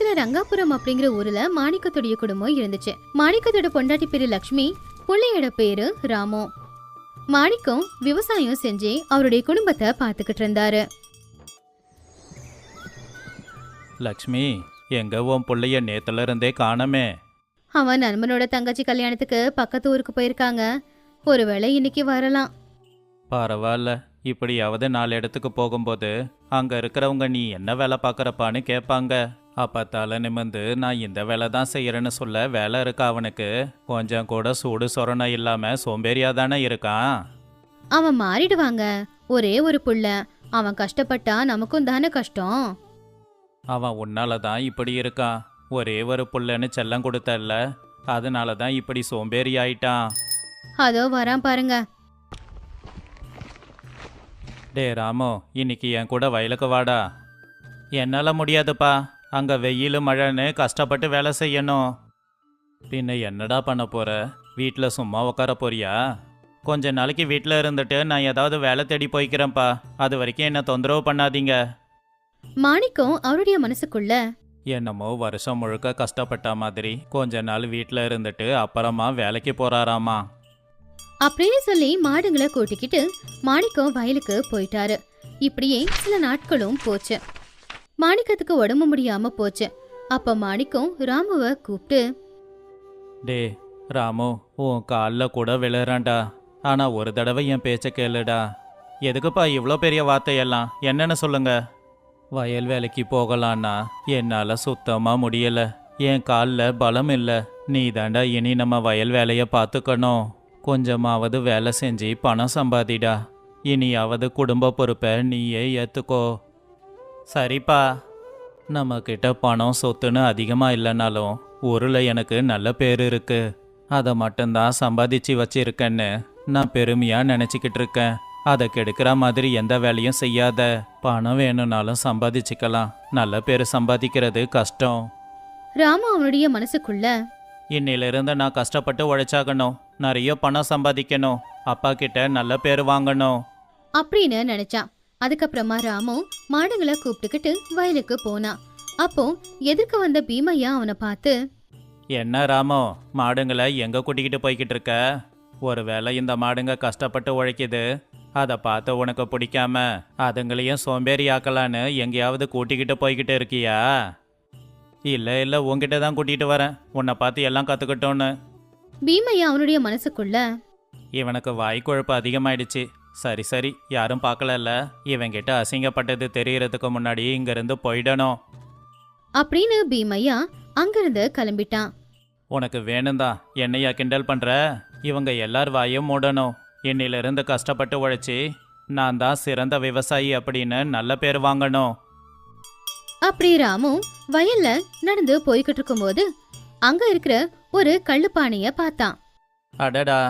பக்கத்துல ரங்காபுரம் அப்படிங்கிற ஊர்ல மாணிக்கத்துடைய குடும்பம் இருந்துச்சு. மாணிக்கத்தோட பொண்டாட்டி பேரு லக்ஷ்மி, பிள்ளையோட பேரு ராமு. மாணிக்கம் விவசாயம் செஞ்சு அவருடைய குடும்பத்தை பாத்துக்கிட்டு இருந்தாரு. லக்ஷ்மி, எங்க உன் பிள்ளைய நேத்துல இருந்தே காணமே? அவன் நண்பனோட தங்கச்சி கல்யாணத்துக்கு பக்கத்து ஊருக்கு போயிருக்காங்க. ஒருவேளை இன்னைக்கு வரலாம். பரவாயில்ல, இப்படியாவது 4 இடத்துக்கு போகும்போது அங்க இருக்கிறவங்க நீ என்ன வேலை பார்க்கறப்பான்னு கேட்பாங்க. அப்ப தலை நிமிர்ந்து நான் இந்த வேலை தான் செய்யறேன்னு சொல்ல வேலை இருக்கா அவனுக்கு? கொஞ்சம் கூட சூடு சொரணம் இல்லாம சோம்பேறியா தானே இருக்கான். அவன் மாறிடுவாங்க. ஒரே ஒரு புள்ள, அவன் கஷ்டப்பட்டா நமக்கும் தானே கஷ்டம். அவன் உன்னால தான் இப்படி இருக்கான். ஒரே ஒரு புள்ளன்னு செல்லம் கொடுத்தல்ல, அதனால தான் இப்படி சோம்பேறி ஆயிட்டான். அதோ வரான் பாருங்க. டே ராமு, இன்னைக்கு என் கூட வயலுக்கு வாடா. என்னால முடியாதுப்பா, அங்க வெயில் மழைன்னு கஷ்டப்பட்டு வேலை செய்யணும். பின்ன என்னடா பண்ண போற? வீட்டில் சும்மா உட்கார போறியா? கொஞ்ச நாளைக்கு வீட்டில் இருந்துட்டு நான் ஏதாவது வேலை தேடி போய்க்கிறேன்ப்பா. அது வரைக்கும் என்ன தொந்தரவு பண்ணாதீங்க. மாணிக்கம் அவருடைய மனசுக்குள்ள, என்னமோ வருஷம் முழுக்க கஷ்டப்பட்ட மாதிரி கொஞ்ச நாள் வீட்டில் இருந்துட்டு அப்புறமா வேலைக்கு போறாராமா. அப்படின்னு சொல்லி மாடுங்களை கூட்டிக்கிட்டு மாணிக்கம் வயலுக்கு போயிட்டாரு. இப்படியே சில நாட்களும் போச்சு. மாணிக்கத்துக்கு உடம்பு முடியாம போச்சு. அப்ப மாணிக்கம் ராமுவை கூப்பிட்டு, டே ராமு, உன் காலில் கூட விழுறான்டா. ஆனா ஒரு தடவை என் பேச்ச கேளுடா. எதுக்குப்பா இவ்வளோ பெரிய வார்த்தையெல்லாம்? என்னன்னு சொல்லுங்க. வயல் வேலைக்கு போகலான்னா என்னால் சுத்தமாக முடியல. என் காலில் பலம் இல்லை. நீ தாண்டா இனி நம்ம வயல் வேலையை பார்த்துக்கணும். கொஞ்சமாவது வேலை செஞ்சு பணம் சம்பாதிடா. இனியாவது குடும்ப பொறுப்பை நீயே ஏற்றுக்கோ. சரிப்பா. நம்மக்கிட்ட பணம் சொத்துன்னு அதிகமாக இல்லைனாலும் ஊரில் எனக்கு நல்ல பேர் இருக்கு. அதை மட்டும்தான் சம்பாதிச்சு வச்சிருக்கேன்னு நான் பெருமையாக நினச்சிக்கிட்டு இருக்கேன். அதை கெடுக்கிற மாதிரி எந்த வேலையும் செய்யாத. பணம் வேணும்னாலும் சம்பாதிச்சுக்கலாம். நல்ல பேர் சம்பாதிக்கிறது கஷ்டம். ராமு அவனுடைய மனசுக்குள்ள, இன்னிலிருந்து நான் கஷ்டப்பட்டு உழைச்சாகணும். நிறைய பணம் சம்பாதிக்கணும். அப்பா கிட்ட நல்ல பேர் வாங்கணும் அப்படின்னு நினைச்சான். அதுக்கப்புறமா ராமு மாடுங்களை கூப்பிட்டுக்கிட்டு வயலுக்கு போனான். அப்போ எதிர்க்க வந்த பீமையா அவனை பார்த்து, என்ன ராமு, மாடுங்களை எங்க கூட்டிக்கிட்டு போய்கிட்டு இருக்க? ஒருவேளை இந்த மாடுங்க கஷ்டப்பட்டு உழைக்குது, அதை பார்த்து உனக்கு பிடிக்காம அதுங்களையும் சோம்பேறி ஆக்கலான்னு எங்கேயாவது கூட்டிக்கிட்டு போய்கிட்டு இருக்கியா? இல்லை இல்லை, உங்ககிட்ட தான் கூட்டிகிட்டு வரேன், உன்னை பார்த்து எல்லாம் கற்றுக்கிட்டோன்னு. பீமையா அவனுடைய மனசுக்குள்ள, இவனுக்கு வாய்க்குழப்பு அதிகமாயிடுச்சு. சரி சரி, யாரும் பார்க்கலல்ல, இவன்கிட்ட அசிங்கப்பட்டது தெரியறதுக்கு முன்னாடி இங்கிருந்து போயிடணும் அப்படின்னு பீமையா அங்கிருந்து கிளம்பிட்டான். உனக்கு வேணும்தா என்னையா கிண்டல் பண்ற? இவங்க எல்லார் வாயும் மூடணும். இன்னிலிருந்து கஷ்டப்பட்டு உழைச்சி நான் தான் சிறந்த விவசாயி அப்படின்னு நல்ல பேர் வாங்கணும். அப்படி ராமு வயல்ல நடந்து போய்கிட்டு இருக்கும்போது அங்க இருக்கிற ஒரு கள்ளுப்பானைய பார்த்தான். அடடா,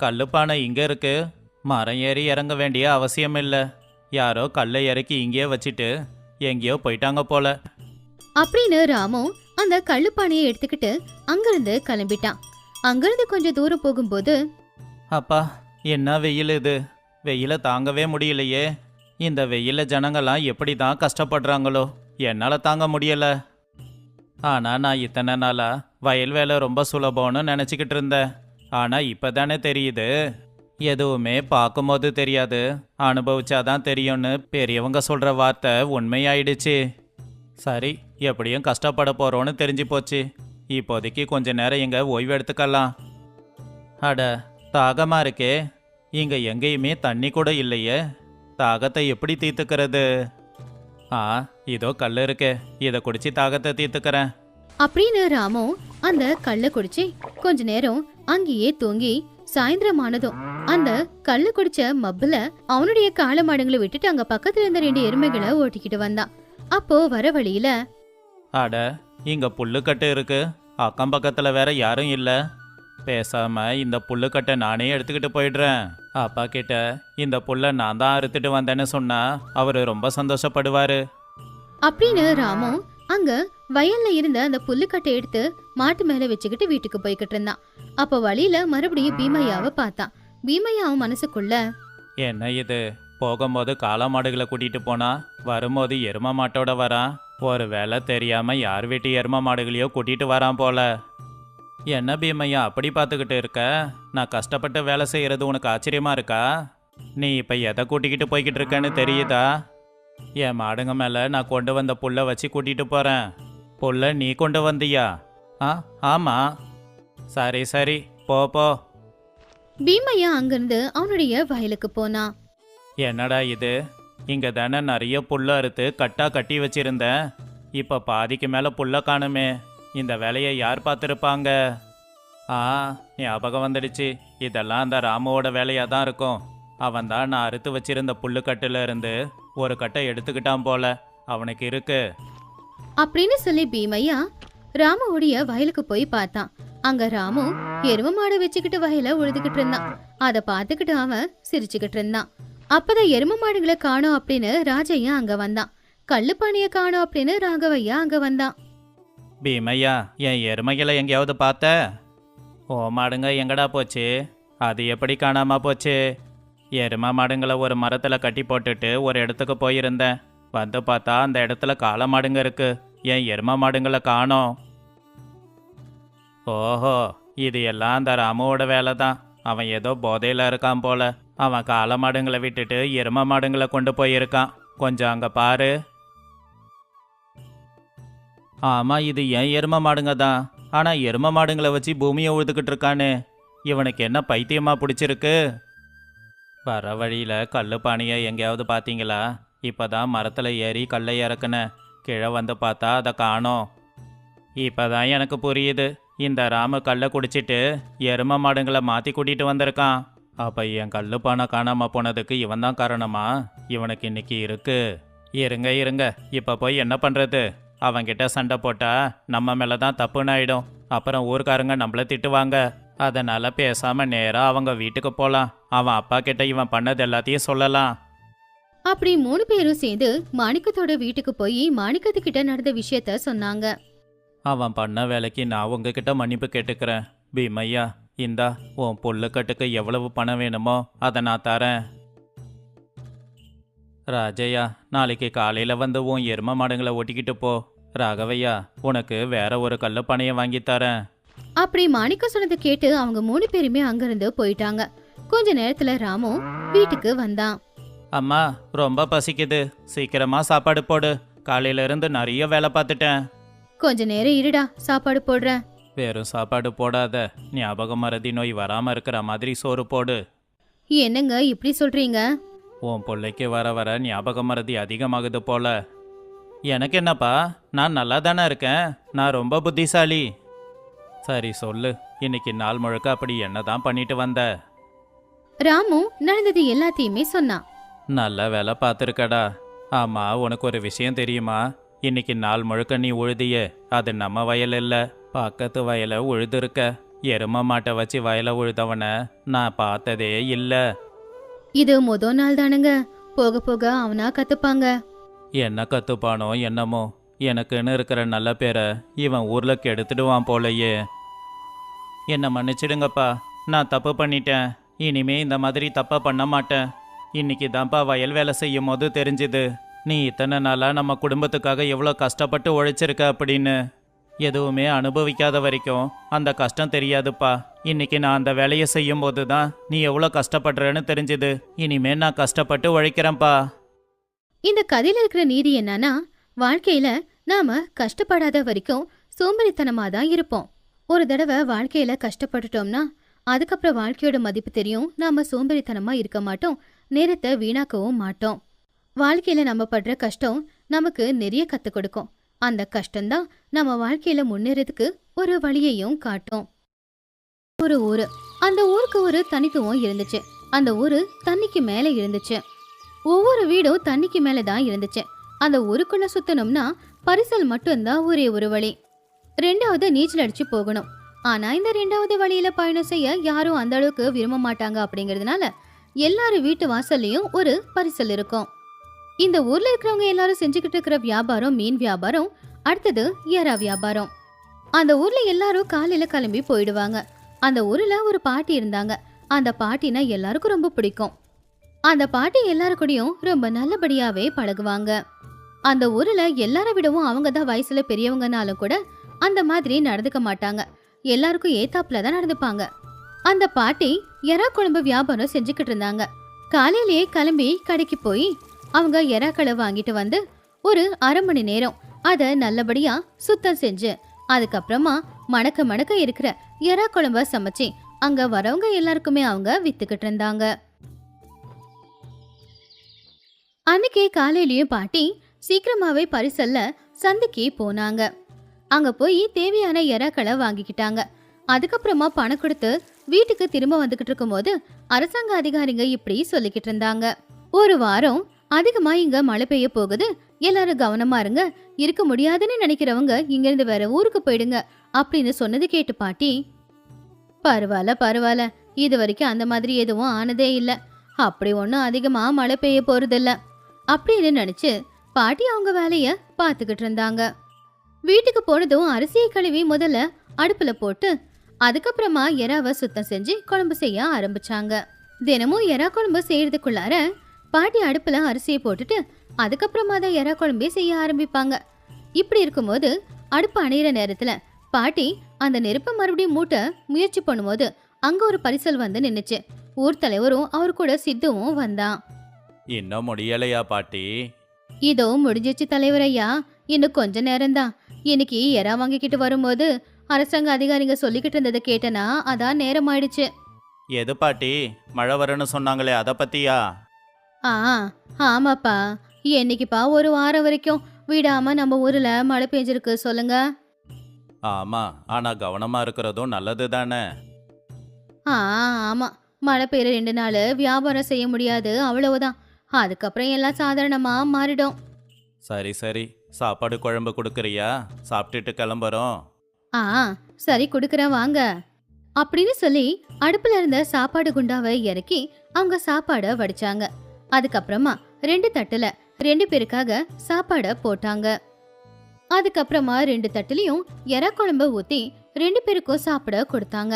கல்லுப்பானை இங்க இருக்கு. மரம் ஏறி இறங்க வேண்டிய அவசியம் இல்லை. யாரோ கல்லை இறக்கி இங்கேயே வச்சுட்டு எங்கேயோ போயிட்டாங்க போல அப்படின்னு ராமு அந்த கள்ளுப்பானையை எடுத்துக்கிட்டு அங்கிருந்து கிளம்பிட்டான். அங்கிருந்து கொஞ்சம் தூரம் போகும்போது, அப்பா என்ன வெயில் இது! வெயில தாங்கவே முடியலையே. இந்த வெயில ஜனங்கள்லாம் எப்படி தான் கஷ்டப்படுறாங்களோ, என்னால் தாங்க முடியல. ஆனால் நான் இத்தனை நாளா வயல் வேலை ரொம்ப சுலபம்னு நினச்சிக்கிட்டு இருந்தேன். ஆனால் இப்போ தானே தெரியுது, எதுவுமே பார்க்கும்போது தெரியாது, அனுபவிச்சாதான் தெரியும்னு பெரியவங்க சொல்கிற வார்த்தை உண்மையாயிடுச்சு. சரி, எப்படியும் கஷ்டப்பட போகிறோன்னு தெரிஞ்சு போச்சு. இப்போதைக்கு கொஞ்ச நேரம் இங்கே ஓய்வு எடுத்துக்கலாம். அட, தாகமாக இருக்கே. இங்கே எங்கேயுமே தண்ணி கூட இல்லையே. தாகத்தை எப்படி தீர்த்துக்கிறது? இதோ கல் இருக்கே, இதை குடிச்சு தாகத்தை தீர்த்துக்கிறேன் அப்படின்னு ராமு அந்த கல்லை குடிச்சு கொஞ்ச நேரம் அங்கேயே தூங்கி சாயந்தரம் ஆனதும் அந்த கல்லு குடிச்ச மப்புல அவனுடைய காளை மாடுங்களை விட்டுட்டு அங்க பக்கத்துல இருந்த 2 எருமைகளை ஓட்டிக்கிட்டு வந்தான். அப்போ வர வழியில, அட, இங்க புல்லுக்கட்டு இருக்கு, அக்கம் பக்கத்துல வேற யாரும் இல்ல. பேசாம இந்த புல்லுக்கட்டை நானே எடுத்துக்கிட்டு போயிடுறேன். அப்பா கிட்ட இந்த புல்லை நான் தான் அறுத்துட்டு வந்தேன்னு சொன்னா அவரு ரொம்ப சந்தோஷப்படுவாரு அப்படின்னு ராமு அங்க வயல்ல இருந்த அந்த புல்லுக்கட்டை எடுத்து மாட்டு மேல வச்சுக்கிட்டு வீட்டுக்கு போய்கிட்டு இருந்தான். அப்ப வழியில மறுபடியும் பீமையாவை பார்த்தான். பீமையா அவன் மனசுக்குள்ள, என்ன இது, போகும்போது காளை மாடுகளை கூட்டிட்டு போனா வரும்போது எரும மாட்டோட வரான். ஒரு வேலை தெரியாம யார் வீட்டு எரும மாடுகளையோ கூட்டிட்டு வரான் போல. என்ன பீமையா அப்படி பார்த்துக்கிட்டு இருக்க? நான் கஷ்டப்பட்டு வேலை செய்யறது உனக்கு ஆச்சரியமா இருக்கா? நீ இப்ப எதை கூட்டிக்கிட்டு போய்கிட்டு இருக்கேன்னு தெரியுதா? என் மாடுங்க மேல நான் கொண்டு வந்த புல்லை வச்சு கூட்டிட்டு போறேன். புல்லை நீ கொண்டு வந்தியா? ஆ, ஆமா. சரி சரி, போ போ. பீமையா அங்கிருந்து அவனுடைய வயலுக்கு போனான். என்னடா இது? இங்க தானே நிறைய புல்லை அறுத்து கட்டா கட்டி வச்சிருந்தேன். இப்ப பாதிக்கு மேல புல்லை காணுமே. இந்த வேலையை யார் பார்த்துருப்பாங்க? ஆ, ஞாபகம் வந்துடுச்சு. இதெல்லாம் அந்த ராமுவோட வேலையாக தான் இருக்கும். அவன் தான் நான் அறுத்து வச்சிருந்த புல்லுக்கட்டுல இருந்து ஒரு கட்டை எடுத்துக்கிட்டான் போல. அவனுக்கு இருக்கு. அப்படின்னு சொல்லி பீமையா ராமுடைய வயலுக்கு போய் பார்த்தான். அங்க ராமு எரும மாடு வச்சுக்கிட்டு வயல உழுதுகிட்டு இருந்தான். அத பார்த்துக்கிட்டு அவன் சிரிச்சுக்கிட்டு இருந்தான். அப்பதான் எரும மாடுகளை காணோம் அப்படின்னு ராஜையா அங்க வந்தான். கல்லுப்பானைய காணோம் அப்படின்னு ராகவையா அங்க வந்தான். பீமையா, என் எருமைகளை எங்கேயாவது பார்த்த? ஓ மாடுங்க எங்கடா போச்சு? அது எப்படி காணாம போச்சு? எரும மாடுங்களை ஒரு மரத்தில் கட்டி போட்டுட்டு ஒரு இடத்துக்கு போயிருந்தேன். வந்து பார்த்தா அந்த இடத்துல காளை மாடுங்க இருக்கு. என் எரும மாடுங்களை காணோம். ஓஹோ, இது எல்லாம் அந்த ராமுவோட வேலை தான். அவன் ஏதோ போதையில் இருக்கான் போல. அவன் காளை மாடுங்களை விட்டுட்டு எரும மாடுங்களை கொண்டு போயிருக்கான். கொஞ்சம் அங்கே பாரு. ஆமாம், இது ஏன் எரும மாடுங்க தான். ஆனால் எரும மாடுங்களை வச்சு பூமியை உழுதுகிட்டு இருக்கானே. இவனுக்கு என்ன பைத்தியமா பிடிச்சிருக்கு? வர வழியில் கல்லு பானையை எங்கேயாவது பார்த்தீங்களா? இப்போ தான் மரத்தில் ஏறி கல்லை இறக்குனேன். கீழே வந்து பார்த்தா அதை காணோம். இப்போ தான் எனக்கு புரியுது. இந்த ராமு கல்லை குடிச்சிட்டு எரும மாடுங்களை மாற்றி கூட்டிகிட்டு வந்திருக்கான். அப்போ என் கல்லு பானை காணாமல் போனதுக்கு இவன் தான் காரணமா? இவனுக்கு இன்னைக்கு இருக்கு. இருங்க இருங்க, இப்போ போய் என்ன பண்ணுறது? அவன்கிட்ட சண்டை போட்டா நம்ம மேலே தான் தப்புன்னு ஆயிடும். அப்புறம் ஊர்க்காரங்க நம்மள திட்டுவாங்க. அதனால பேசாம நேரா அவங்க வீட்டுக்கு போலாம். அவன் அப்பா கிட்ட இவன் பண்ணது எல்லாத்தையும் சொல்லலாம். அப்படி 3 பேரும் சேர்ந்து மாணிக்கத்தோட வீட்டுக்கு போய் மாணிக்கத்துக்கிட்ட நடந்த விஷயத்த சொன்னாங்க. அவன் பண்ண வேலைக்கு நான் உங்ககிட்ட மன்னிப்பு கேட்டுக்கிறேன். பீமையா, இந்தா உன் புல்லுக்கட்டுக்கு எவ்வளவு பணம் வேணுமோ அதை நான் தரேன். ராஜையா, நாளைக்கு காலையில் வந்து உன் எரும மாடுங்களை ஓட்டிக்கிட்டு போ. ராகவையா, உனக்கு வேற ஒரு கல்லு பனையை வாங்கி தரேன். அப்படி மாணிக்கம் சொன்னதை கேட்டு அவங்க 3 பேருமே அங்கிருந்து போயிட்டாங்க. கொஞ்ச நேரத்துல ராமு வீட்டுக்கு வந்தான். அம்மா, ரொம்ப பசிக்குது. சீக்கிரமா சாப்பாடு போடு. காலையில இருந்து நிறைய வேலை பார்த்துட்டேன். கொஞ்ச நேரம் இருடா, சாப்பாடு போடுறேன். வெறும் சாப்பாடு போடாத. ஞாபக மறதி நோய் வராம இருக்கிற மாதிரி சோறு போடு. என்னங்க இப்படி சொல்றீங்க? உன் பிள்ளைக்கு வர வர ஞாபக மறதி அதிகமாகுது போல. எனக்கு என்னப்பா, நான் நல்லா தானே இருக்கேன். நான் ரொம்ப புத்திசாலி. சரி சொல்லு, இன்னைக்கு நாள் முழுக்க அப்படி என்னதான் பண்ணிட்டு வந்த? ராமு நடந்தது எல்லாத்தையுமே சொன்னான். நல்ல வேலை பார்த்துருக்கடா. ஆமா, உனக்கு ஒரு விஷயம் தெரியுமா? இன்னைக்கு நாள் முழுக்க நீ உழுதியே, அது நம்ம வயல் இல்லை, பக்கத்து வயலை உழுதுருக்க. எரும மாட்டை வச்சு வயலை உழுதவன நான் பார்த்ததே இல்லை. இது முதல் நாள் தானுங்க, போக போக அவனா கத்துப்பாங்க. என்ன கத்துப்பானோ என்னமோ, எனக்குன்னு இருக்கிற நல்ல பேரை இவன் ஊர்ல கெடுத்துடுவான் போலையே. என்னை மன்னிச்சிடுங்கப்பா, நான் தப்பு பண்ணிட்டேன். இனிமே இந்த மாதிரி தப்பை பண்ண மாட்டேன். இன்னைக்கு தான்ப்பா வயல் வேலை செய்யும் போது தெரிஞ்சுது நீ இத்தனை நாளா நம்ம குடும்பத்துக்காக எவ்வளோ கஷ்டப்பட்டு உழைச்சிருக்க அப்படின்னு. எதுவுமே அனுபவிக்காத வரைக்கும் அந்த கஷ்டம் தெரியாதுப்பா. இன்னைக்கு நான் அந்த வேலையை செய்யும் போது தான் நீ எவ்வளோ கஷ்டப்படுறேன்னு தெரிஞ்சுது. இனிமே நான் கஷ்டப்பட்டு உழைக்கிறேன்ப்பா. இந்த கதையில இருக்கிற நீதி என்னன்னா, வாழ்க்கையில நாம கஷ்டப்படாத வரைக்கும் சோம்பேறித்தனமா தான் இருப்போம். ஒரு தடவை வாழ்க்கையில கஷ்டப்பட்டுட்டோம்னா அதுக்கப்புறம் வாழ்க்கையோட மதிப்பு தெரியும். நாம சோம்பேறித்தனமா இருக்க மாட்டோம், நேரத்தை வீணாக்கவும் மாட்டோம். வாழ்க்கையில நம்ம படுற கஷ்டம் நமக்கு நிறைய கத்து கொடுக்கும். அந்த கஷ்டம்தான் நம்ம வாழ்க்கையில முன்னேறதுக்கு ஒரு வழியையும் காட்டும். ஒரு ஊரு, அந்த ஊருக்கு ஒரு தனித்துவம் இருந்துச்சு. அந்த ஊரு தண்ணிக்கு மேல இருந்துச்சு. ஒவ்வொரு வீடும் தண்ணிக்கு மேலதான் இருந்துச்சு. அந்த ஊருக்குள்ள சுத்தணும்னா பரிசல் மட்டும்தான் ஒரே ஒரு வழி. 2வது நீச்சல் அடிச்சு போகணும். ஆனா இந்த 2வது வழியில பயணம் செய்ய யாரும் அந்த அளவுக்கு விரும்ப மாட்டாங்க. அப்படிங்கறதுனால எல்லாரும் வீட்டு வாசல்லையும் ஒரு பரிசல் இருக்கும். இந்த ஊர்ல இருக்கிறவங்க எல்லாரும் செஞ்சுக்கிட்டு இருக்கிற வியாபாரம் மீன் வியாபாரம், அடுத்தது எறா வியாபாரம். அந்த ஊர்ல எல்லாரும் காலையில கிளம்பி போயிடுவாங்க. அந்த ஊர்ல ஒரு பாட்டி இருந்தாங்க. அந்த பாட்டினா எல்லாருக்கும் ரொம்ப பிடிக்கும். அந்த பாட்டி எல்லாரு கூடயும் ரொம்ப நல்லபடியாவே பழகுவாங்க. அந்த ஊர்ல எல்லார விடவும் அவங்க தான் வயசுல பெரியவங்கனாலும் கூட அந்த மாதிரி நடந்துக்க மாட்டாங்க. எல்லாருக்கும் ஏத்தாப்புல தான் நடந்துப்பாங்க. அந்த பாட்டி எறா குழம்பு வியாபாரம் செஞ்சுக்கிட்டு இருந்தாங்க. காலையிலேயே கிளம்பி கடைக்கு போய் அவங்க எறாக்களை வாங்கிட்டு வந்து ஒரு 1/2 மணி நேரம் அத நல்லபடியா சுத்தம் செஞ்சு அதுக்கப்புறமா மணக்க மணக்க இருக்கிற எறா குழம்ப சமைச்சு அங்க வரவங்க எல்லாருக்குமே அவங்க வித்துக்கிட்டு இருந்தாங்க. அன்னைக்கு காலையிலயும் பாட்டி சீக்கிரமாவே பரிசல்ல சந்தைக்கு போனாங்க. அங்க போய் தேவையான எறாக்களை வாங்கிக்கிட்டாங்க. அதுக்கப்புறமா பணம் கொடுத்து வீட்டுக்கு திரும்ப வந்துகிட்டு இருக்கும் போது அரசாங்க அதிகாரிங்க இப்படி சொல்லிக்கிட்டு இருந்தாங்க. ஒரு வாரம் அதிகமா இங்க மழை பெய்ய போகுது, எல்லாரும் கவனமா இருங்க, இருக்க முடியாதுன்னு நினைக்கிறவங்க இங்க இருந்து வேற ஊருக்கு போயிடுங்க அப்படின்னு சொன்னது கேட்டு பாட்டி, பரவாயில்ல, இது வரைக்கும் அந்த மாதிரி எதுவும் ஆனதே இல்ல, அப்படி ஒன்னும் அதிகமா மழை பெய்ய போறதில்ல அப்படின்னு நினைச்சு பாட்டி அவங்க வேலைய பாத்துக்கிட்டு இருந்தாங்க. வீட்டுக்கு போனதும் அரிசியை கழுவி முதல்ல அடுப்புல போட்டு அதுக்கப்புறமா எறாவை சுத்தம் செஞ்சு குழம்பு செய்ய ஆரம்பிச்சாங்க. தினமும் எறா குழம்பு செய்யறதுக்குள்ளார பாட்டி அடுப்புல அரிசியை போட்டுட்டு அதுக்கப்புறமா தான் எறா குழம்பே செய்ய ஆரம்பிப்பாங்க. இப்படி இருக்கும்போது அடுப்பு அணையிற நேரத்துல பாட்டி அந்த நெருப்பை மறுபடியும் மூட்ட முயற்சி பண்ணும்போது அங்க ஒரு பரிசல் வந்து நின்னுச்சு. ஊர் தலைவரும் அவரு கூட சித்துவும் வந்தான். இன்னும் முடியலையா பாட்டி? இதோ முடிஞ்சிச்சு தலைவரையா, இன்னும் கொஞ்ச நேரம்தான். இன்னைக்கு எறா வாங்கிக்கிட்டு வரும்போது அரசாங்க அதிகாரிங்க சொல்லிக்கிட்டு இருந்ததை கேட்டனா அதான் நேரம் ஆயிடுச்சு. எது பாட்டி, மழை வரும்னு சொன்னாங்களே அதை பத்தியா? ஆமாப்பா, என்னைக்குப்பா ஒரு வாரம் வரைக்கும் விடாம நம்ம ஊர்ல மழை பெஞ்சிருக்கு சொல்லுங்க. ஆமா, ஆனா கவனமா இருக்கிறதும் நல்லது தானே. ஆமா, மழை பெய்யுற 2 நாள் வியாபாரம் செய்ய முடியாது, அவ்வளவுதான். அதுக்கப்புறம் எல்லாம் சாதாரணமா மாறிடும். சரி, சாப்பாடு குழம்பு கொடுக்கறியா? சாப்பிட்டுட்டு கிளம்புறோம். சரி கொடுக்கறேன் வாங்க அப்படின்னு சொல்லி அடுப்புல இருந்த சாப்பாடு குண்டாவை இறக்கி அவங்க சாப்பாட வடிச்சாங்க. அதுக்கப்புறமா 2 தட்டுல 2 பேருக்காக சாப்பாட போட்டாங்க. அதுக்கப்புறமா 2 தட்டுலயும் எறா குழம்பு ஊத்தி 2 பேருக்கும் சாப்பிட கொடுத்தாங்க.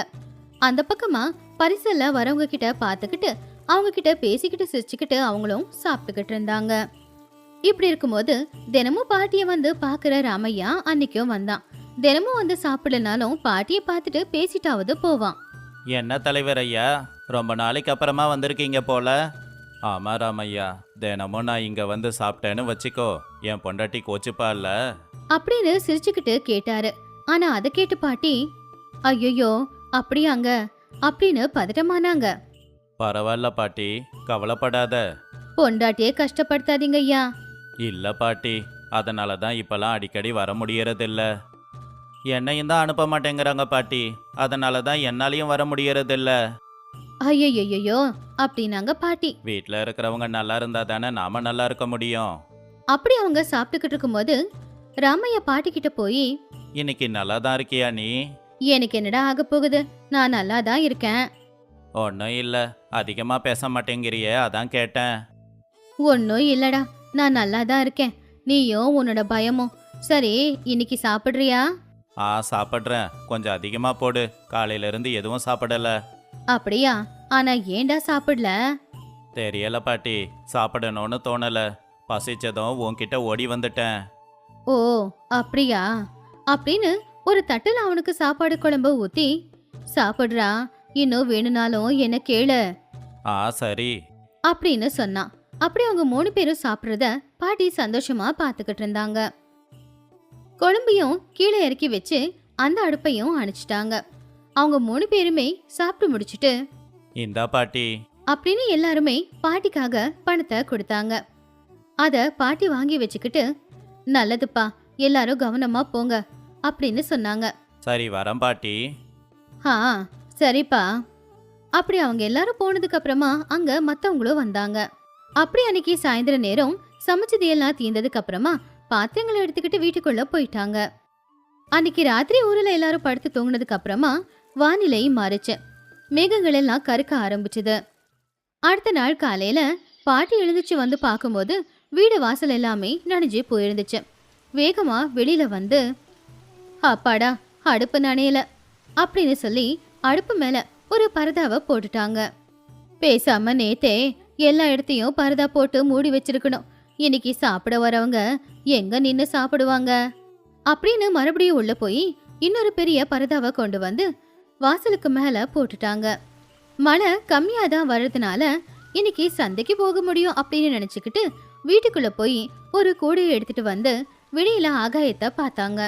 அந்த பக்கமா பரிசல்ல வரவங்க கிட்ட பாத்துக்கிட்டு அவங்க கிட்ட பேசிக்கிட்டு சிரிச்சுக்கிட்டு அவங்களும் சாப்பிட்டுக்கிட்டு இருந்தாங்க. இப்படி இருக்கும்போது தினமும் பாட்டிய வந்து பாக்குற ராமையா அன்னைக்கும் வந்தான். தினமும் வந்து சாப்பிடலனாலும் பாட்டியை பார்த்துட்டு பேசிட்டாவது போவான். என்ன தலைவர் ஐயா, ரொம்ப நாளைக்கு அப்புறமா வந்திருக்கீங்க போல. ஆமா ராமையா, தினமும் நான் இங்க வந்து சாப்பிட்டேன்னு வச்சுக்கோ, என் பொண்டாட்டி கோச்சுப்பா இல்ல அப்படின்னு சிரிச்சுக்கிட்டு கேட்டாரு. ஆனா அதை கேட்டு பாட்டி, ஐயோ அப்படியாங்க அப்படின்னு பதட்டமானாங்க. பரவாயில்ல பாட்டி, கவலைப்படாத. பொண்டாட்டியே கஷ்டப்படுத்தாதீங்க ஐயா. இல்ல பாட்டி, அதனால தான் இப்பெல்லாம் அடிக்கடி வர முடியறதில்ல. என்னையும் தான் அனுப்ப மாட்டேங்கிறாங்க பாட்டி, அதனால தான் என்னாலையும் வர முடியறதில்ல. ஐயோ அப்படின்னாங்க பாட்டி. வீட்டில் இருக்கிறவங்க நல்லா இருந்தா தானே நாம நல்லா இருக்க முடியும். அப்படி அவங்க சாப்பிட்டுக்கிட்டு இருக்கும்போது ராமையா பாட்டி கிட்ட போய், இன்னைக்கு நல்லா தான் இருக்கியா நீ? எனக்கு என்னடா ஆக போகுது, நான் நல்லா தான் இருக்கேன். ஒன்றும் இல்லை, அதிகமாக பேச மாட்டேங்கிறியே அதான் கேட்டேன். ஒன்னும் இல்லடா, நான் நல்லா தான் இருக்கேன், நீயும் உன்னோட பயமும். சரி இன்னைக்கு சாப்பிடுறியா? சாப்பிட்றேன், கொஞ்சம் அதிகமாக போடு, காலையிலேருந்து எதுவும் சாப்பிடல. அப்படியா? ஆனா ஏண்டா சாப்பிடல? தெரியல பாட்டி, சாப்பிடணும்னு தோணல, பசிச்சதும் உன்கிட்ட ஓடி வந்துட்டேன். ஓ அப்படியா அப்படின்னு ஒரு தட்டுல அவனுக்கு சாப்பாடு குழம்பு ஊத்தி, சாப்பிடுறா, இன்னும் வேணும்னாலும் என்ன கேளு. சரி அப்படின்னு சொன்னான். அப்படி அவங்க 3 பேரும் சாப்பிடுறத பாட்டி சந்தோஷமா பாத்துக்கிட்டு இருந்தாங்க. குழம்பையும் கீழே இறக்கி வச்சு அந்த அடுப்பையும் அணைச்சிட்டாங்க. அவங்க 3 பேருமே சாப்பிட்டு முடிச்சிட்டு, இந்தா பாட்டி அப்படின்னு எல்லாருமே பாட்டிக்காக பணத்தை கொடுத்தாங்க. அத பாட்டி வாங்கி வச்சுக்கிட்டு, நல்லதுப்பா, எல்லாரும் கவனமா போங்க அப்படின்னு சொன்னாங்க. சரி வரேன் பாட்டி. சரிப்பா. அப்படி அவங்க எல்லாரும் போனதுக்கு அப்புறமா அங்க மத்தவங்களும் வந்தாங்க. அப்படி அன்னைக்கு சாயந்தர நேரம் சமைச்சது எல்லாம் தீர்ந்ததுக்கு அப்புறமா பாத்திரங்களை எடுத்துக்கிட்டு வீட்டுக்குள்ள போயிட்டாங்க. அன்னைக்கு ராத்திரி ஊர்ல எல்லாரும் படுத்து தூங்கினதுக்கு அப்புறமா வானிலை மாறிச்சு. மேகங்கள் எல்லாம் கருக்க ஆரம்பிச்சுது. அடுத்த நாள் காலையில பாட்டி எழுந்துச்சு வந்து பார்க்கும்போது வீடு வாசல் எல்லாமே நனைஞ்சு போயிருந்துச்சு. வேகமா வெளியில வந்து, அப்பாடா அடுப்பு நனையல அப்படின்னு சொல்லி அடுப்பு மேல ஒரு பரதாவை போட்டுட்டாங்க. பேசாம நேத்தே எல்லா இடத்தையும் பரதா போட்டு மூடி வச்சிருக்கணும். இன்னைக்கு சாப்பிட வரவங்க எங்க நின்னு சாப்பிடுவாங்க அப்படின்னு மறுபடியும் உள்ள போய் இன்னொரு பெரிய பரதாவை கொண்டு வந்து வாசலுக்கு மேல போட்டுட்டாங்க. மழை கம்மியா தான் வர்றதுனால இன்னைக்கு சந்தைக்கு போக முடியும் அப்படின்னு நினைச்சுக்கிட்டு வீட்டுக்குள்ள போய் ஒரு கூடையை எடுத்துட்டு வந்து வெளியில ஆகாயத்தை பார்த்தாங்க.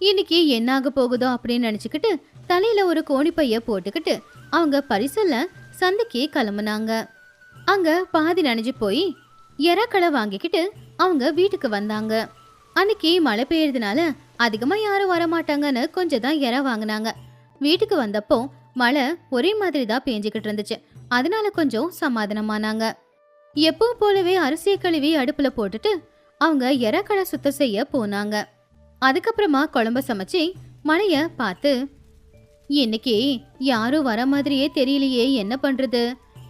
இன்னைக்கு என்ன ஆக போகுதோ அப்படின்னு நினைச்சுக்கிட்டு தலையில ஒரு கோணிப்பைய போட்டுக்கிட்டு அவங்க பரிசல்ல சந்தைக்கு கிளம்புனாங்க. அங்க பாதி நனைஞ்சு போய் எறாக்களை வாங்கிக்கிட்டு அவங்க வீட்டுக்கு வந்தாங்க. அன்னைக்கு மழை பெய்யறதுனால அதிகமா யாரும் வரமாட்டாங்கன்னு கொஞ்சம் தான் எறா வாங்கினாங்க. வீட்டுக்கு வந்தப்போ மழை ஒரே மாதிரி தான் பேஞ்சுக்கிட்டு இருந்துச்சு. அதனால கொஞ்சம் சமாதானமானாங்க. எப்பவும் போலவே அரிசியை கழுவி அடுப்புல போட்டுட்டு அவங்க எறாக்களை சுத்தம் செய்ய போனாங்க. அதுக்கப்புறமா குழம்ப சமைச்சு மழைய பார்த்து இன்னைக்கு யாரும் வர மாதிரியே தெரியலையே, என்ன பண்றது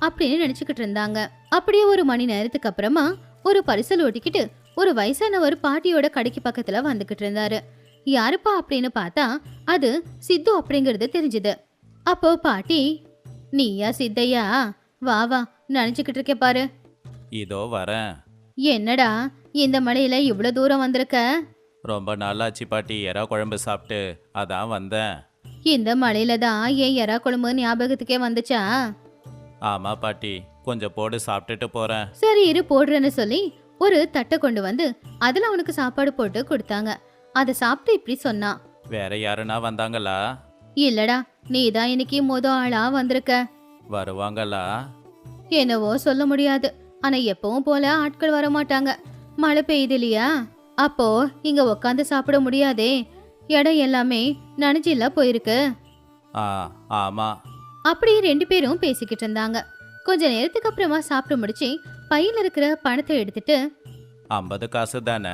அப்படின்னு நினைச்சுக்கிட்டு இருந்தாங்க. அப்படியே ஒரு மணி நேரத்துக்கு அப்புறமா ஒரு பரிசல் ஓட்டிக்கிட்டு ஒரு வயசானவர் பாட்டியோட கடைக்கு பக்கத்துல வந்துகிட்டு இருந்தாரு. யாருப்பா அப்படின்னு பார்த்தா அது சித்து அப்படிங்கறது தெரிஞ்சது. அப்போ பாட்டி, நீயா சித்தையா, வா வா, நினைச்சுக்கிட்டு இருக்க பாரு. இதோ வரேன். என்னடா இந்த மழையில இவ்வளவு தூரம் வந்திருக்க? ரொம்ப நாளாச்சு பாட்டி, எறா குழம்பு சாப்பிட்டு, அதான் வந்தேன். இந்த மழையில தான் என் எறா குழம்பு ஞாபகத்துக்கே வந்துச்சா? ஆமா பாட்டி, கொஞ்சம் போடு, சாப்பிட்டுட்டு போறேன். சரி இரு போடுறேன்னு சொல்லி ஒரு தட்டை கொண்டு வந்து அதுல அவனுக்கு சாப்பாடு போட்டு கொடுத்தாங்க. அதை சாப்பிட்டு இப்படி சொன்னான், வேற யாருன்னா வந்தாங்களா? இல்லடா, நீ தான் இன்னைக்கு ஆளா வந்திருக்க. வருவாங்களா? என்னவோ சொல்ல முடியாது. ஆனா எப்பவும் போல ஆட்கள் வர மாட்டாங்க. மழை பெய்யுது இல்லையா, அப்போ இங்க உக்காந்து சாப்பிட முடியாதே, இடம் எல்லாமே நனைஞ்சில போயிருக்கு. ஆமா. அப்படி ரெண்டு பேரும் பேசிக்கிட்டு இருந்தாங்க. கொஞ்ச நேரத்துக்கு அப்புறமா சாப்பிட்டு முடிச்சு பையில இருக்கிற பணத்தை எடுத்துட்டு, 50 காசு தானே?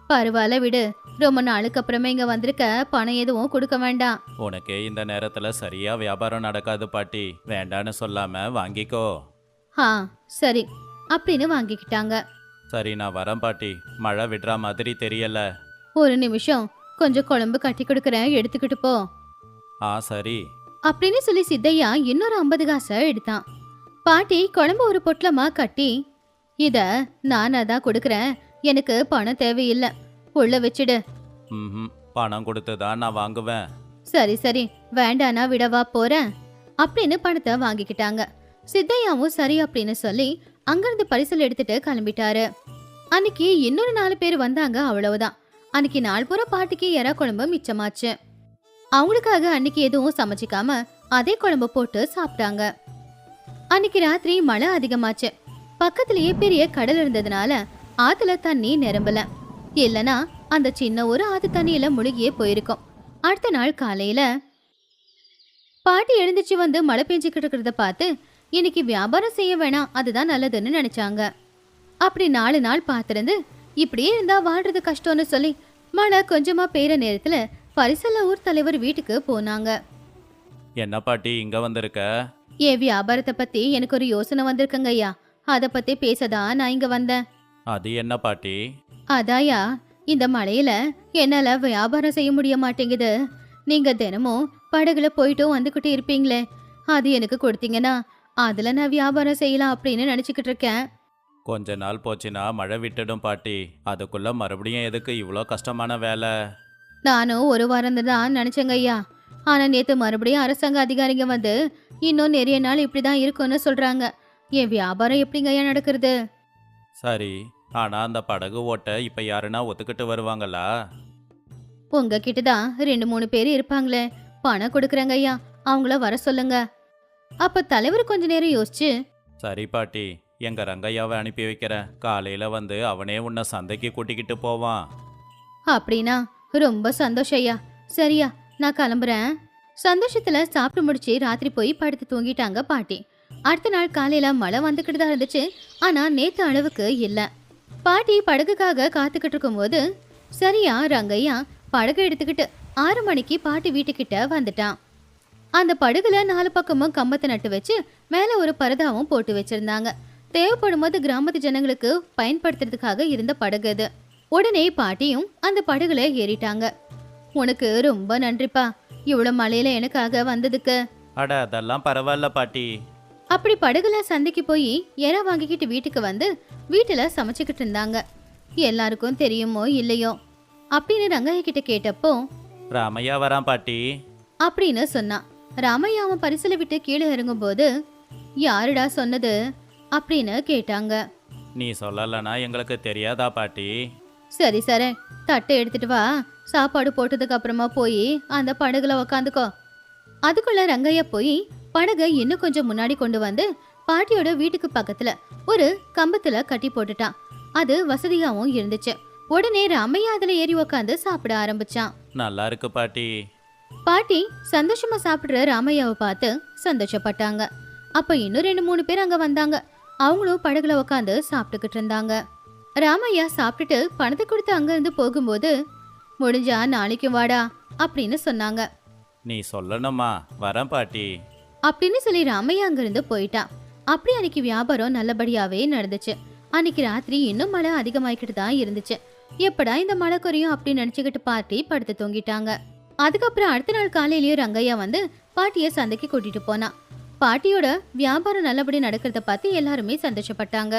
பரவாயில்ல விடு, ரொம்ப நாளுக்கு அப்புறமா இங்க வந்திருக்க, பணம் எதுவும் கொடுக்க வேண்டாம். உனக்கே இந்த நேரத்துல சரியா வியாபாரம் நடக்காது பாட்டி, வேண்டான்னு சொல்லாம வாங்கிக்கோ. சரி அப்படின்னு வாங்கிக்கிட்டாங்க. சரி, நான் வரேன் பாட்டி, மழை விடுற மாதிரி தெரியல. ஒரு நிமிஷம், கொஞ்சம் குழம்பு கட்டி கொடுக்கறேன், எடுத்துக்கிட்டு போ. சரி அப்படின்னு சொல்லி சித்தையா இன்னொரு 50 காசை எடுத்தான். பாட்டி குழம்பு ஒரு பொட்டலமா கட்டி, இத நான் தான் கொடுக்கறேன், எனக்கு பணம் தேவையில்லை, உள்ள வச்சிடு. பணம் கொடுத்துதான் நான் வாங்குவேன். சரி சரி, வேண்டானா விடவா போறேன் அப்படின்னு பணத்தை வாங்கிக்கிட்டாங்க. சித்தையாவும் சரி அப்படின்னு சொல்லி அங்கிருந்து பரிசல் எடுத்துட்டு கிளம்பிட்டாரு. அன்னைக்கு இன்னொரு 4 பேர் வந்தாங்க, அவ்வளவுதான். அன்னைக்கு நாள் பூரா பாட்டிக்கு எறா குழம்பு மிச்சமாச்சு. அவங்களுக்காக அன்னைக்கு எதுவும் சமைச்சிக்காம அதே குழம்பு போட்டு சாப்பிட்டாங்க. அன்னைக்கு ராத்திரி மழை அதிகமாச்சு. பக்கத்திலேயே பெரிய கடல் இருந்ததுனால ஆத்துல தண்ணி நிரம்பல. இல்லனா அந்த சின்ன ஒரு ஆத்து தண்ணியில முழுகியே போயிருக்கும். அடுத்த நாள் காலையில பாட்டி எழுந்திருச்சு வந்து மழை பெஞ்சுக்கிட்டு இருக்கிறத பார்த்து இன்னைக்கு வியாபாரம் செய்ய வேணாம், அதுதான் நல்லதுன்னு நினைச்சாங்க. அப்படி 4 நாள் பார்த்திருந்து இப்படியே இருந்தா வாழ்றது கஷ்டம்னு சொல்லி மழை கொஞ்சமா பெய்யற நேரத்துல பரிசல்ல ஊர் தலைவர் வீட்டுக்கு போனாங்க. என்ன பாட்டி இங்க வந்திருக்க? என் வியாபாரத்தை பத்தி எனக்கு ஒரு யோசனை வந்திருக்குங்க ஐயா, அதை பத்தி பேசதான் நான் இங்க வந்தேன். அது என்ன பாட்டி? அதாயா, இந்த மழையில என்னால வியாபாரம் செய்ய முடிய மாட்டேங்குது. நீங்க தினமும் படகுல போயிட்டும் வந்துகிட்டு இருப்பீங்களே, அது எனக்கு கொடுத்தீங்கன்னா அதுல நான் வியாபாரம் செய்யலாம் அப்படின்னு நினைச்சுக்கிட்டு இருக்கேன். கொஞ்ச நாள் போச்சுன்னா மழை விட்டுடும் பாட்டி, அதுக்குள்ள மறுபடியும் எதுக்கு இவ்வளோ கஷ்டமான வேலை? நானும் ஒரு வாரம் தான் நினைச்சேங்க ஐயா. ஆனா நேத்து மறுபடியும் அரசாங்க அதிகாரிங்க வந்து இன்னும் நிறைய நாள் இப்படிதான் இருக்கும்னு சொல்றாங்க. என் வியாபாரம் எப்படிங்க ஐயா நடக்கிறது? சரி, ஆனா அந்த படகு ஓட்ட இப்ப யாருன்னா ஒத்துக்கிட்டு வருவாங்களா? உங்ககிட்ட தான் 2-3 பேர் இருப்பாங்களே, பணம் கொடுக்குறாங்க ஐயா, அவங்கள வர சொல்லுங்க. அப்ப தலைவர் கொஞ்ச நேரம் யோசிச்சு, சரி பாட்டி, எங்க ரங்கையாவை அனுப்பி வைக்கிறேன், காலையில வந்து அவனே உன்னை சந்தைக்கு கூட்டிக்கிட்டு போவான். அப்படின்னா ரொம்ப சந்தோஷம் ஐயா. சரியா, நான் கிளம்புறேன். சந்தோஷத்துல சாப்பிட்டு முடிச்சு ராத்திரி போய் படுத்து தூங்கிட்டாங்க பாட்டி. அடுத்த நாள் காலையில மழை வந்துக்கிட்டு தான் இருந்துச்சு, ஆனா நேத்து அளவுக்கு இல்ல. பாட்டி படகுக்காக காத்துக்கிட்டு இருக்கும் போது சரியா ரங்கையா படகு எடுத்துக்கிட்டு 6 மணிக்கு பாட்டி வீட்டுக்கிட்ட வந்துட்டான். அந்த படகுல 4 பக்கமும் கம்பத்தை நட்டு வச்சு மேல ஒரு பரதாவும் போட்டு வச்சிருந்தாங்க. தேவைப்படும் போது கிராமத்து ஜனங்களுக்கு பயன்படுத்துறதுக்காக இருந்த படகு அது. உடனே பாட்டியும் அந்த படகுல ஏறிட்டாங்க. உனக்கு ரொம்ப நன்றிப்பா, இவ்வளவு மழையில எனக்காக வந்ததுக்கு. அட அதெல்லாம் பரவாயில்ல பாட்டி. அப்படி படகுல சந்தைக்கு போய் எறா வாங்கிக்கிட்டு வீட்டுக்கு வந்து வீட்டுல சமைச்சுக்கிட்டு இருந்தாங்க. எல்லாருக்கும் தெரியுமோ இல்லையோ அப்படின்னு ரங்கையா கிட்ட கேட்டப்போ ராமையா வரான் பாட்டி. அப்படின்னு சொன்னான். ராமையா அவன் பரிசல விட்டு கீழே இறங்கும்போது யாருடா சொன்னது அப்படின்னு கேட்டாங்க. நீ சொல்லலனா எங்களுக்கு தெரியாதா பாட்டி? சரி சரி, தட்டை எடுத்துட்டு வா, சாப்பாடு போட்டதுக்கு அப்புறமா போய் அந்த படகுல உக்காந்துக்கோ. அதுக்குள்ள ரங்கையா போய் படகை இன்னும் கொஞ்சம் முன்னாடி கொண்டு வந்து பாட்டியோட வீட்டுக்கு பக்கத்துல ஒரு கம்பத்துல கட்டி போட்டுட்டான். அது வசதியாவும் இருந்துச்சு. உடனே ராமையா அதுல ஏறி உக்காந்து சாப்பிட ஆரம்பிச்சான். நல்லா இருக்கு பாட்டி. பாட்டி சந்தோஷமா சாப்பிடுற ராமையாவை பார்த்து சந்தோஷப்பட்டாங்க. அப்ப இன்னும் 2-3 பேர் அங்க வந்தாங்க. அவங்களும் படகுல உக்காந்து சாப்பிட்டுக்கிட்டு இருந்தாங்க. ராமையா சாப்பிட்டுட்டு பணத்தை கொடுத்து அங்க இருந்து போகும்போது முடிஞ்சா நாளைக்கு வாடா அப்படின்னு சொன்னாங்க. நீ சொல்லணுமா? வரேன் பாட்டி அப்படின்னு சொல்லி ராமையா அங்கிருந்து போயிட்டான். அப்படி அன்னைக்கு வியாபாரம் நல்லபடியாவே நடந்துச்சு. அன்னைக்கு ராத்திரி இன்னும் மழை அதிகமாயிக்கிட்டு தான் இருந்துச்சு. எப்படா இந்த மழை குறையும் அப்படின்னு நினைச்சுக்கிட்டு பாட்டி படுத்து தூங்கிட்டாங்க. அதுக்கப்புறம் அடுத்த நாள் காலையிலயும் ரங்கையா வந்து பாட்டிய சந்தைக்கு கூட்டிட்டு போனான். பாட்டியோட வியாபாரம் நல்லபடி நடக்கிறத பார்த்து எல்லாருமே சந்தோஷப்பட்டாங்க.